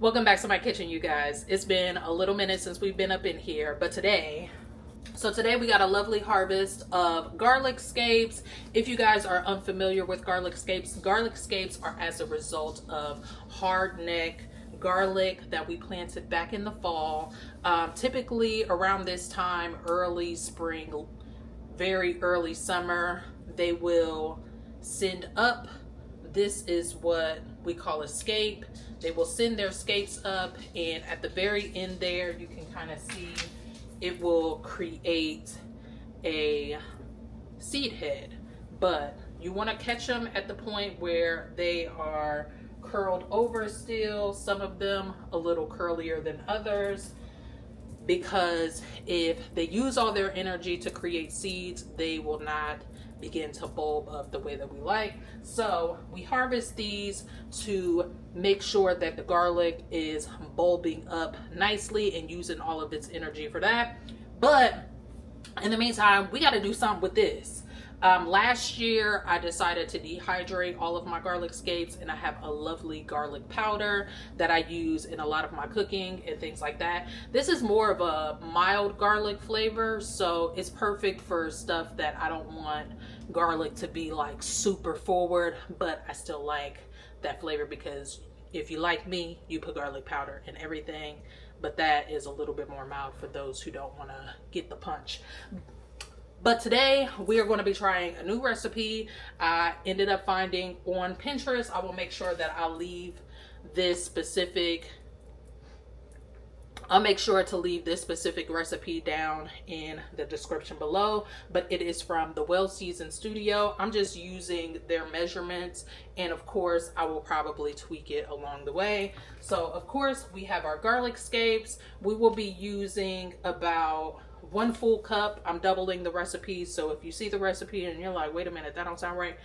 Welcome back to my kitchen, you guys. It's been a little minute since we've been up in here, but today we got a lovely harvest of garlic scapes. If you guys are unfamiliar with garlic scapes are as a result of hardneck garlic that we planted back in the fall. Typically around this time, early spring, very early summer, they will send up. This is what we call a scape. They will send their scapes up, and at the very end there, you can kind of see it will create a seed head. But you want to catch them at the point where they are curled over still, some of them a little curlier than others, because if they use all their energy to create seeds, they will not begin to bulb up the way that we like. So we harvest these to make sure that the garlic is bulbing up nicely and using all of its energy for that. But in the meantime, we got to do something with this. Last year, I decided to dehydrate all of my garlic scapes, and I have a lovely garlic powder that I use in a lot of my cooking and things like that. This is more of a mild garlic flavor, so it's perfect for stuff that I don't want garlic to be like super forward, but I still like that flavor, because if you like me, you put garlic powder in everything, but that is a little bit more mild for those who don't want to get the punch. But today we are going to be trying a new recipe I ended up finding on Pinterest. I will make sure that I'll leave this specific recipe down in the description below, but it is from the Well Seasoned Studio. I'm just using their measurements, and of course I will probably tweak it along the way. So of course we have our garlic scapes. We will be using about 1 full cup. I'm doubling the recipe, so if you see the recipe and you're like, wait a minute, that don't sound right,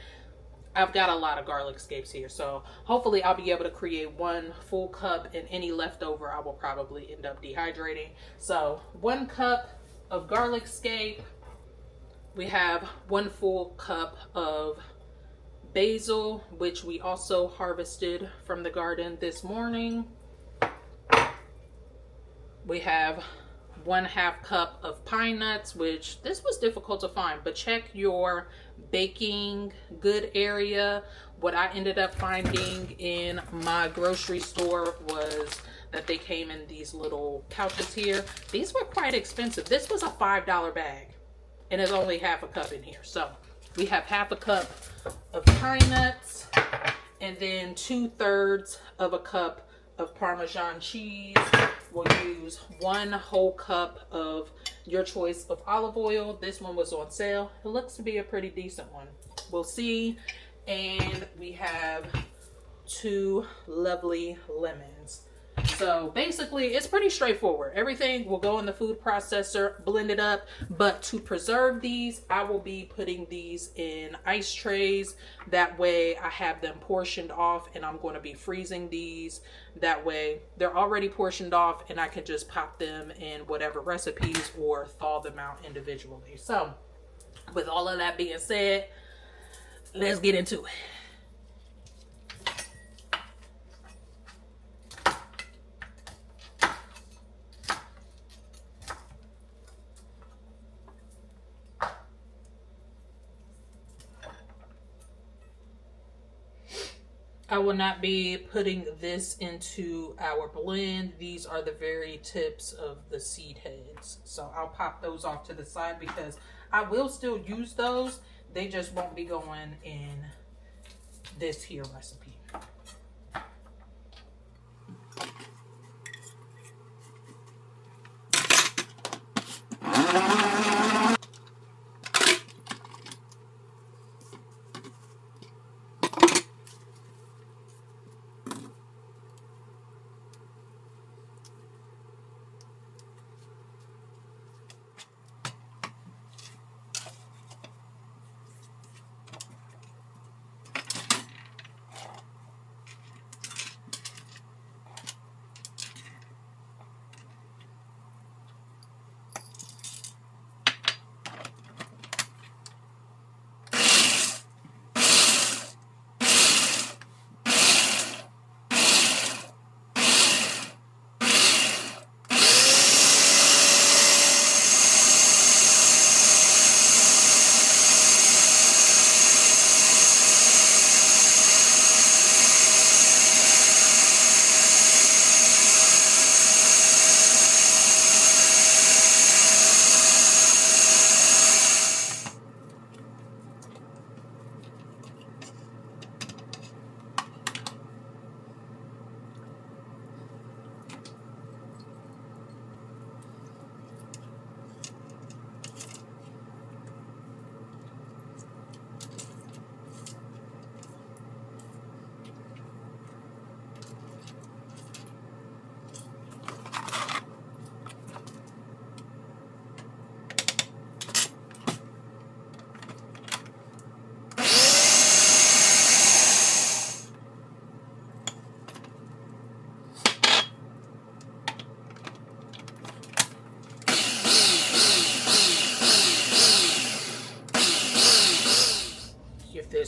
I've got a lot of garlic scapes here, so hopefully I'll be able to create 1 full cup, and any leftover I will probably end up dehydrating. So 1 cup of garlic scape. We have 1 full cup of basil, which we also harvested from the garden this morning. We have 1/2 cup of pine nuts, which this was difficult to find, but check your baking good area. What I ended up finding in my grocery store was that they came in these little pouches here. These were quite expensive. This was a $5 bag, and there's only 1/2 cup in here. So we have 1/2 cup of pine nuts, and then 2/3 of a cup of Parmesan cheese. We'll use 1 whole cup of your choice of olive oil. This one was on sale. It looks to be a pretty decent one. We'll see. And we have 2 lovely lemons. So basically it's pretty straightforward. Everything will go in the food processor, blend it up. But to preserve these, I will be putting these in ice trays. That way I have them portioned off, and I'm going to be freezing these. That way they're already portioned off, and I can just pop them in whatever recipes or thaw them out individually. So with all of that being said, let's get into it. I will not be putting this into our blend. These are the very tips of the seed heads. So I'll pop those off to the side because I will still use those. They just won't be going in this here recipe.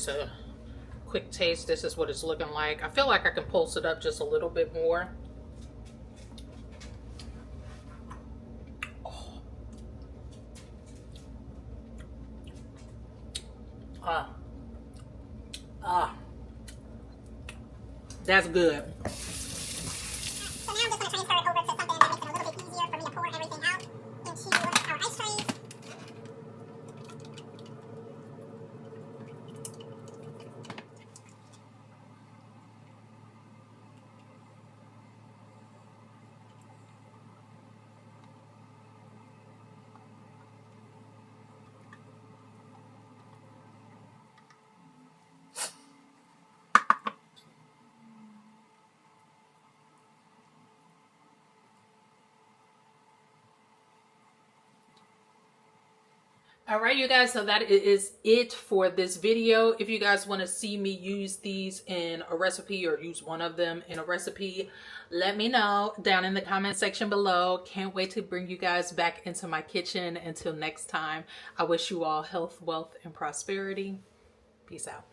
guys a quick taste. This is what it's looking like. I feel like I can pulse it up just a little bit more. That's good. So now I'm just going to transfer it over to something that makes it a little bit easier for me to pour everything out into our ice trays. All right, you guys, so that is it for this video. If you guys want to see me use these in a recipe or use one of them in a recipe, let me know down in the comment section below. Can't wait to bring you guys back into my kitchen. Until next time, I wish you all health, wealth, and prosperity. Peace out.